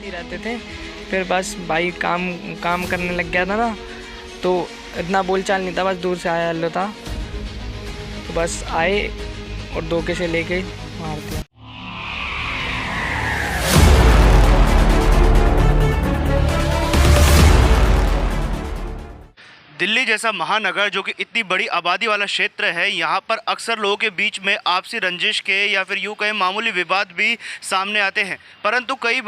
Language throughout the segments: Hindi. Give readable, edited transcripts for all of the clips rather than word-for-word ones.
ही रहते थे। फिर बस भाई काम काम करने लग गया था ना, तो इतना बोलचाल नहीं था, बस दूर से आया हेलो था, तो बस आए और धोखे से लेके मार दिया। दिल्ली जैसा महानगर जो कि इतनी बड़ी आबादी वाला क्षेत्र है, यहाँ पर अक्सर लोगों के बीच में आपसी रंजिश के या फिर यूँ कहें मामूली विवाद भी सामने आते हैं, परंतु कई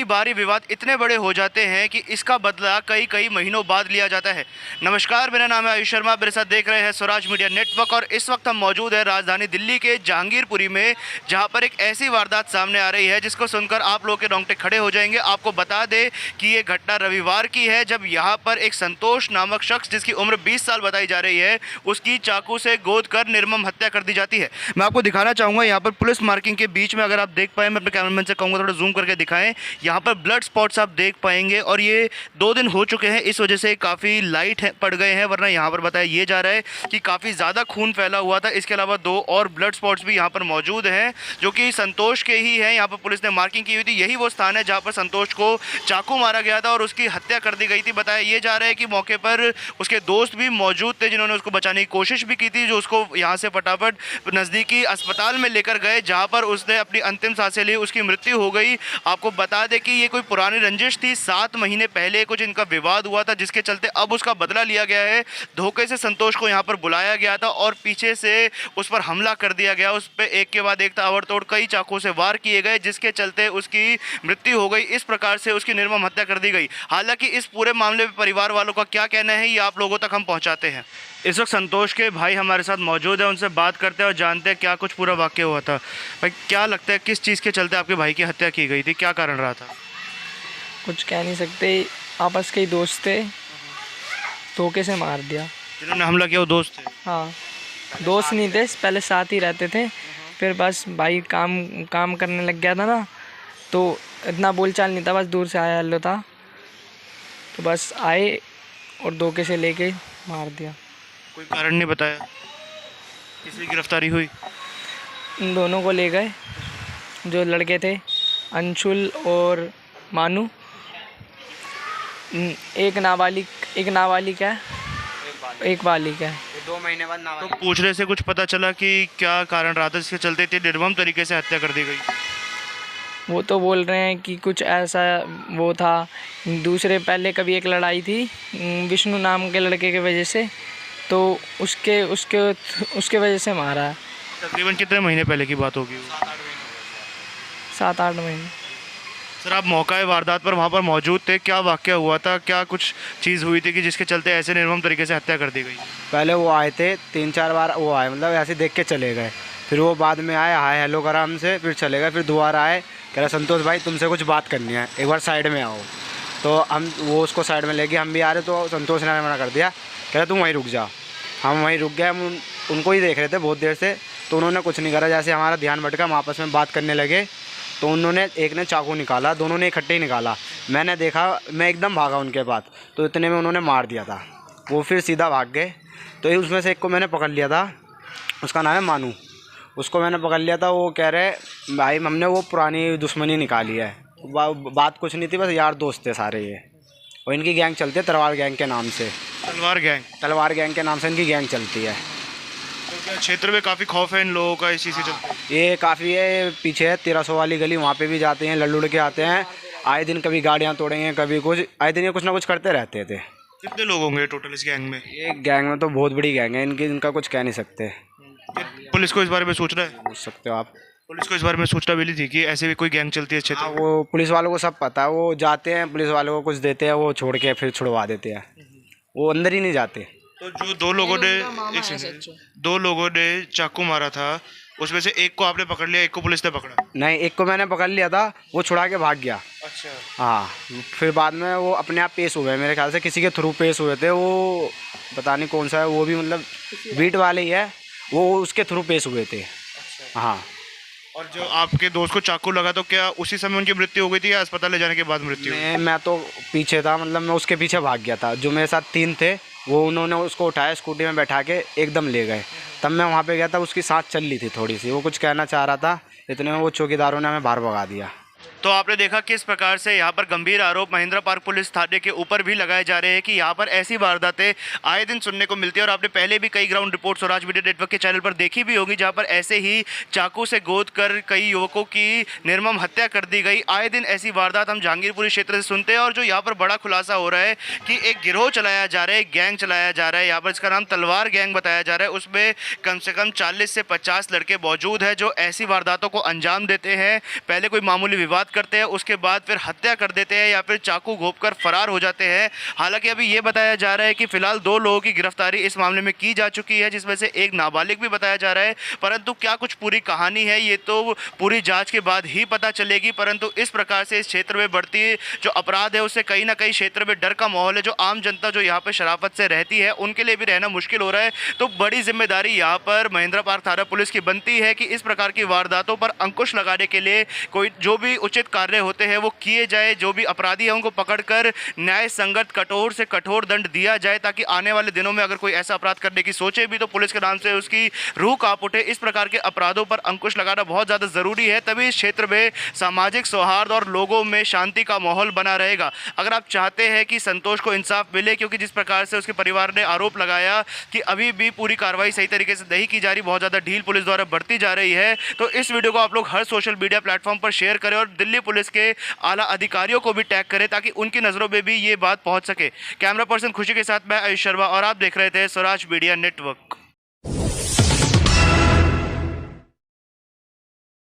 बार ये विवाद इतने बड़े हो जाते हैं कि इसका बदला कई महीनों बाद लिया जाता है। नमस्कार, मेरा नाम है आयुष शर्मा, मेरे साथ देख रहे हैं स्वराज मीडिया नेटवर्क और इस वक्त हम मौजूद हैं राजधानी दिल्ली के जहांगीरपुरी में, जहाँ पर एक ऐसी वारदात सामने आ रही है जिसको सुनकर आप लोगों के रोंगटे खड़े हो जाएंगे। आपको बता दें कि ये घटना रविवार की है, जब यहाँ पर एक संतोष नामक शख्स जिसकी उम्र 20 साल बताई जा रही है, उसकी चाकू से गोद कर निर्मम हत्या कर दी जाती है। मैं आपको दिखाना चाहूँगा यहाँ पर पुलिस मार्किंग के बीच में, अगर आप देख पाए, मैं अपने कैमरामैन से कहूँगा थोड़ा जूम करके दिखाएं, यहाँ पर ब्लड स्पॉट्स आप देख पाएंगे और ये 2 दिन हो चुके हैं, इस वजह से काफ़ी लाइट पड़ गए हैं, वरना यहाँ पर बताया ये जा रहा है कि काफ़ी ज़्यादा खून फैला हुआ था। इसके अलावा 2 और ब्लड स्पॉट्स भी यहाँ पर मौजूद हैं जो कि संतोष के ही हैं। यहाँ पर पुलिस ने मार्किंग की हुई थी, यही वो स्थान है जहाँ पर संतोष को चाकू मारा गया था और उसकी हत्या कर दी गई थी। बताया ये जा रहा है कि मौके पर उसके दोस्त भी मौजूद थे जिन्होंने उसको बचाने की कोशिश भी की थी, जो उसको यहाँ से फटाफट नज़दीकी अस्पताल में लेकर गए, जहाँ पर उसने अपनी अंतिम सांसें ली, उसकी मृत्यु हो गई। आपको बता दें कि ये कोई पुरानी रंजिश थी, 7 महीने पहले कुछ इनका विवाद हुआ था, जिसके चलते अब उसका बदला लिया गया है। धोखे से संतोष को यहाँ पर बुलाया गया था और पीछे से उस पर हमला कर दिया गया। उस पर एक के बाद एक ताबड़तोड़ कई चाकू से वार किए गए, जिसके चलते उसकी मृत्यु हो गई। इस प्रकार से उसकी निर्मम हत्या कर दी गई। हालांकि इस पूरे मामले में परिवार वालों का क्या कहना है, ये आप लोगों तक हम पहुंचाते हैं। इस वक्त संतोष के भाई हमारे साथ मौजूद है, उनसे बात करते हैं और जानते हैं क्या कुछ पूरा वाकया हुआ था। भाई, क्या लगता है किस चीज़ के चलते आपके भाई की हत्या की गई थी, क्या कारण रहा था? कुछ कह नहीं सकते, आपस के ही दोस्त थे, धोखे से मार दिया। जिन्होंने हमला किया वो दोस्त थे? हाँ, दोस्त नहीं थे, पहले साथ ही रहते थे। फिर बस भाई काम करने लग गया था ना, तो इतना बोलचाल नहीं था, बस दूर से आया हेलो था, तो बस आए और धोखे से लेके मार दिया। कोई कारण नहीं बताया? किसी की गिरफ्तारी हुई? इन दोनों को ले गए, जो लड़के थे, अंशुल और मानू। एक नाबालिग है, एक बालिग है। 2 महीने बाद तो पूछने से कुछ पता चला कि क्या कारण रहा था जिसके चलते इतनी निर्मम तरीके से हत्या कर दी गई? वो तो बोल रहे हैं कि कुछ ऐसा वो था, दूसरे पहले कभी एक लड़ाई थी विष्णु नाम के लड़के के वजह से, तो उसके वजह से मारा है। तकरीबन कितने महीने पहले की बात होगी? 7-8 महीने। सर, आप मौका वारदात पर वहाँ पर मौजूद थे, क्या वाकया हुआ था, क्या कुछ चीज़ हुई थी कि जिसके चलते ऐसे निर्मम तरीके से हत्या कर दी गई? पहले वो आए थे 3-4 बार, वो आए मतलब ऐसे देख के चले गए, फिर वो बाद में आए, हाय हेलो करा हमसे, फिर चले गए। फिर दोबारा आए, कह रहा संतोष भाई तुमसे कुछ बात करनी है, एक बार साइड में आओ। तो वो उसको साइड में ले गए, हम भी आ रहे, तो संतोष ने मना कर दिया, कह रहा तुम वहीं रुक जाओ। हम वहीं रुक गए, हम उनको ही देख रहे थे बहुत देर से, तो उन्होंने कुछ नहीं करा। जैसे हमारा ध्यान भटका, हम आपस में बात करने लगे, तो उन्होंने एक ने चाकू निकाला, दोनों ने इकट्ठे ही निकाला। मैंने देखा, मैं एकदम भागा उनके पास, तो इतने में उन्होंने मार दिया था। वो फिर सीधा भाग गए, तो उसमें से एक को मैंने पकड़ लिया था, उसका नाम है मानू, उसको मैंने पकड़ लिया था। वो कह रहे भाई हमने वो पुरानी दुश्मनी निकाली है, बात कुछ नहीं थी, बस यार दोस्त थे सारे ये, और इनकी गैंग चलती है तलवार गैंग के नाम से। तलवार गैंग के नाम से इनकी गैंग चलती है। तो क्या क्षेत्र में काफ़ी खौफ है इन लोगों का इसी से चलते? ये काफ़ी है, पीछे है 1300 वाली गली, वहाँ पे भी जाते हैं, लड़ के आते हैं आए दिन, कभी गाड़ियाँ तोड़ेंगे, कभी कुछ, आए दिन ये कुछ ना कुछ करते रहते थे। कितने लोग होंगे टोटल इस गैंग में? ये गैंग में तो बहुत बड़ी गैंग है इनका कुछ कह नहीं सकते। पुलिस को इस बारे में सूचना है? पूछ सकते हो आप। पुलिस को इस बारे में सूचना मिली थी कि ऐसे भी कोई गैंग चलती है क्षेत्र में? वो पुलिस वालों को सब पता है, वो जाते हैं, पुलिस वालों को कुछ देते हैं, वो छोड़ के फिर छुड़वा देते हैं, वो अंदर ही नहीं जाते। तो जो 2 लोगों ने चाकू मारा था, उसमें से एक को आपने पकड़ लिया, एक को पुलिस ने पकड़ा? नहीं, एक को मैंने पकड़ लिया था, वो छुड़ा के भाग गया। अच्छा। हाँ, फिर बाद में वो अपने आप पेश हुए, मेरे ख्याल से किसी के थ्रू पेश हुए थे, वो पता नहीं कौन सा है, वो भी मतलब बीट वाले ही है, वो उसके थ्रू पेश हुए थे। अच्छा। हाँ। और जो आपके दोस्त को चाकू लगा, तो क्या उसी समय उनकी मृत्यु हो गई थी या अस्पताल ले जाने के बाद मृत्यु? मैं तो पीछे था, मतलब मैं उसके पीछे भाग गया था। जो मेरे साथ 3 थे, वो उन्होंने उसको उठाया, स्कूटी में बैठा के एकदम ले गए। तब मैं वहाँ पे गया था, उसकी सांस चल रही थी थोड़ी सी, वो कुछ कहना चाह रहा था, इतने में वो चौकीदारों ने हमें बाहर भगा दिया। तो आपने देखा किस प्रकार से यहाँ पर गंभीर आरोप महिंद्रा पार्क पुलिस थाने के ऊपर भी लगाए जा रहे हैं कि यहाँ पर ऐसी वारदातें आए दिन सुनने को मिलती है। और आपने पहले भी कई ground report Swaraj media network के चैनल पर देखी भी होगी, जहाँ पर ऐसे ही चाकू से गोद कर कई युवकों की निर्मम हत्या कर दी गई। आए दिन ऐसी वारदात हम जहांगीरपुरी क्षेत्र से सुनते हैं। और जो यहाँ पर बड़ा खुलासा हो रहा है कि एक गिरोह चलाया जा रहा है, एक गैंग चलाया जा रहा है, यहाँ पर इसका नाम तलवार गैंग बताया जा रहा है। उसमें कम से कम 40 से 50 लड़के मौजूद हैं जो ऐसी वारदातों को अंजाम देते हैं। पहले कोई मामूली विवाद करते हैं, उसके बाद फिर हत्या कर देते हैं या फिर चाकू घोंपकर फरार हो जाते हैं। हालांकि अभी ये बताया जा रहा है कि फिलहाल 2 लोगों की गिरफ्तारी इस मामले में की जा चुकी है, जिसमें से एक नाबालिग भी बताया जा रहा है। परंतु क्या कुछ पूरी कहानी है ये तो पूरी जांच के बाद ही पता चलेगी। परंतु इस प्रकार से इस क्षेत्र में बढ़ती जो अपराध है उससे कहीं ना कहीं क्षेत्र में डर का माहौल है। जो आम जनता जो यहाँ पर शराफत से रहती है उनके लिए भी रहना मुश्किल हो रहा है। तो बड़ी जिम्मेदारी यहाँ पर महिंद्रा पार्क थाना पुलिस की बनती है कि इस प्रकार की वारदातों पर अंकुश लगाने के लिए कोई जो भी उचित कार्य होते हैं वो किए जाए। जो भी अपराधी है उनको पकड़कर न्याय संगत कठोर से कठोर दंड दिया जाए, ताकि आने वाले दिनों में अगर कोई ऐसा अपराध करने की सोचे भी तो पुलिस के नाम से उसकी रूह कांप उठे। इस प्रकार के अपराधों पर अंकुश लगाना बहुत ज़्यादा ज़रूरी है, तभी इस क्षेत्र में सामाजिक सौहार्द और लोगों में शांति का माहौल बना रहेगा। अगर आप चाहते हैं कि संतोष को इंसाफ मिले, क्योंकि जिस प्रकार से उसके परिवार ने आरोप लगाया कि अभी भी पूरी कार्रवाई सही तरीके से नहीं की जा रही, बहुत ज़्यादा ढील पुलिस द्वारा बढ़ती जा रही है, तो इस वीडियो को आप लोग हर सोशल मीडिया प्लेटफॉर्म पर शेयर करें और दिल्ली पुलिस के आला अधिकारियों को भी टैग करें ताकि उनकी नज़रों में भी ये बात पहुंच सके। कैमरा पर्सन खुशी के साथ मैं आयुष शर्मा और आप देख रहे थे स्वराज मीडिया नेटवर्क।